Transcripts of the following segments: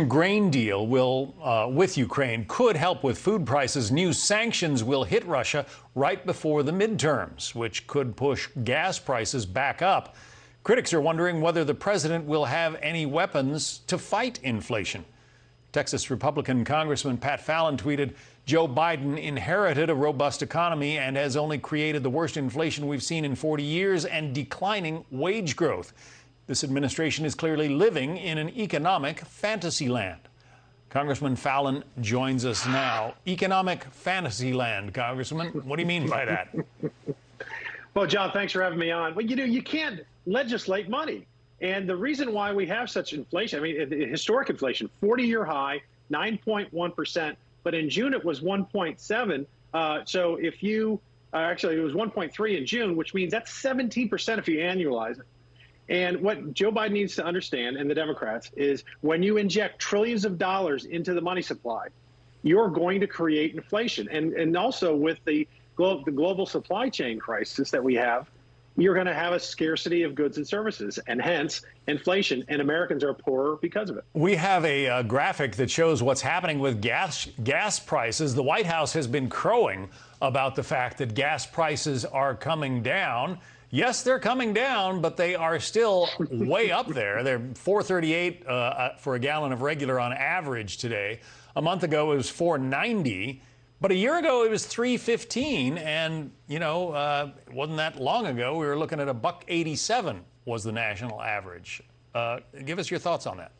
Grain deal with Ukraine could help with food prices. New sanctions will hit Russia right before the midterms, which could push gas prices back up. Critics are wondering whether the president will have any weapons to fight inflation. Texas Republican Congressman Pat Fallon tweeted, "Joe Biden inherited a robust economy and has only created the worst inflation we've seen in 40 years and declining wage growth. This administration is clearly living in an economic fantasy land." Congressman Fallon joins us now. Economic fantasy land, Congressman. What do you mean by that? Well, John, thanks for having me on. Well, you can't legislate money. And the reason why we have such inflation, I mean, historic inflation, 40-year high, 9.1%, but in June it was 1.7. So if you, actually it was 1.3 in June, which means that's 17% if you annualize it. And what Joe Biden needs to understand, and the Democrats, is when you inject trillions of dollars into the money supply, you're going to create inflation. And also with the global supply chain crisis that we have, you're going to have a scarcity of goods and services, and hence inflation, and Americans are poorer because of it. We have a graphic that shows what's happening with gas prices. The White House has been crowing about the fact that gas prices are coming down. Yes, they're coming down, but they are still way up there. They're $4.38 for a gallon of regular on average today. A month ago, it was $4.90. But a year ago, it was $3.15. And, it wasn't that long ago. We were looking at $1.87 was the national average. Give us your thoughts on that.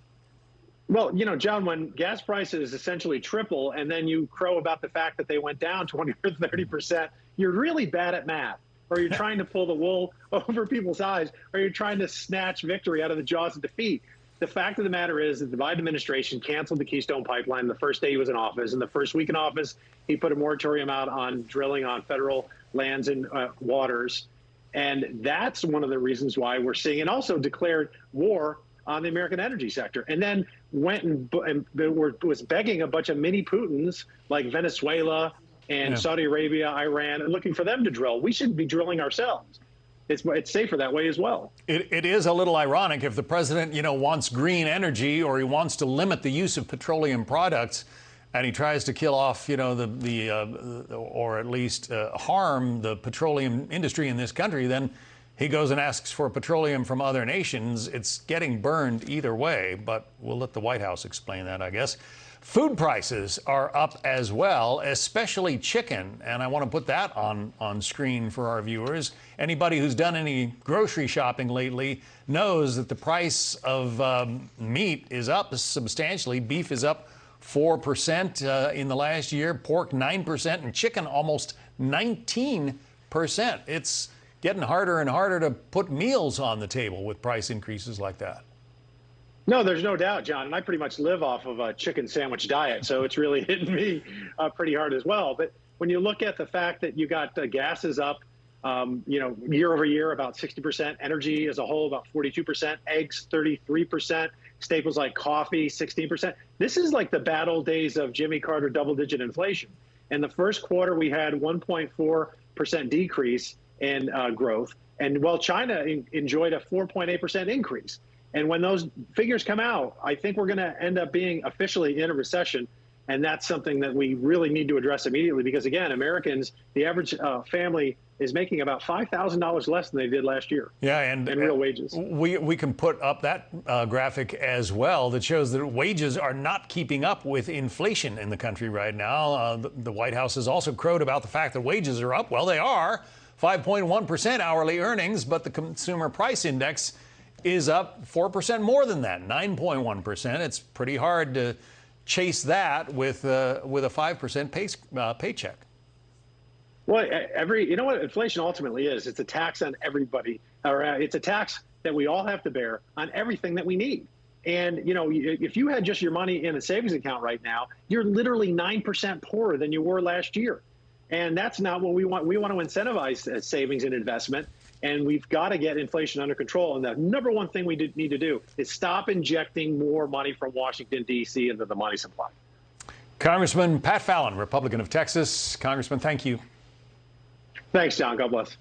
Well, John, when gas prices essentially triple and then you crow about the fact that they went down 20 or 30%, you're really bad at math. Or you're trying to pull the wool over people's eyes, or you're trying to snatch victory out of the jaws of defeat. The fact of the matter is that the Biden administration canceled the Keystone Pipeline the first day he was in office. In the first week in office, he put a moratorium out on drilling on federal lands and waters. And that's one of the reasons why we're seeing, and also declared war on the American energy sector. And then went and was begging a bunch of mini Putins like Venezuela and Saudi Arabia, Iran, and looking for them to drill. We should be drilling ourselves. It's safer that way as well. It is a little ironic if the president, wants green energy, or he wants to limit the use of petroleum products, and he tries to kill off, or at least harm the petroleum industry in this country, then he goes and asks for petroleum from other nations. It's getting burned either way, but we'll let the White House explain that, I guess. Food prices are up as well, especially chicken, and I want to put that on screen for our viewers. Anybody who's done any grocery shopping lately knows that the price of meat is up substantially. Beef is up 4% in the last year, pork 9%, and chicken almost 19%. It's getting harder and harder to put meals on the table with price increases like that. No, there's no doubt, John. And I pretty much live off of a chicken sandwich diet, so it's really hitting me pretty hard as well. But when you look at the fact that you got gas is up, year over year, about 60%, energy as a whole, about 42%, eggs, 33%, staples like coffee, 16%. This is like the bad old days of Jimmy Carter double-digit inflation. In the first quarter, we had 1.4% decrease in growth. And while China enjoyed a 4.8% increase. And when those figures come out, I think we're going to end up being officially in a recession. And that's something that we really need to address immediately, because, again, Americans, the average family is making about $5,000 less than they did last year. Yeah, and in real wages. We can put up that graphic as well that shows that wages are not keeping up with inflation in the country right now. The White House has also crowed about the fact that wages are up. Well, they are 5.1% hourly earnings, but the consumer price index is up 4% more than that, 9.1%. It's pretty hard to chase that with a 5% paycheck. Well, you know what inflation ultimately is? It's a tax on everybody, or it's a tax that we all have to bear on everything that we need. And, if you had just your money in a savings account right now, you're literally 9% poorer than you were last year. And that's not what we want. We want to incentivize savings and investment. And we've got to get inflation under control. And the number one thing we need to do is stop injecting more money from Washington, D.C. into the money supply. Congressman Pat Fallon, Republican of Texas. Congressman, thank you. Thanks, John. God bless.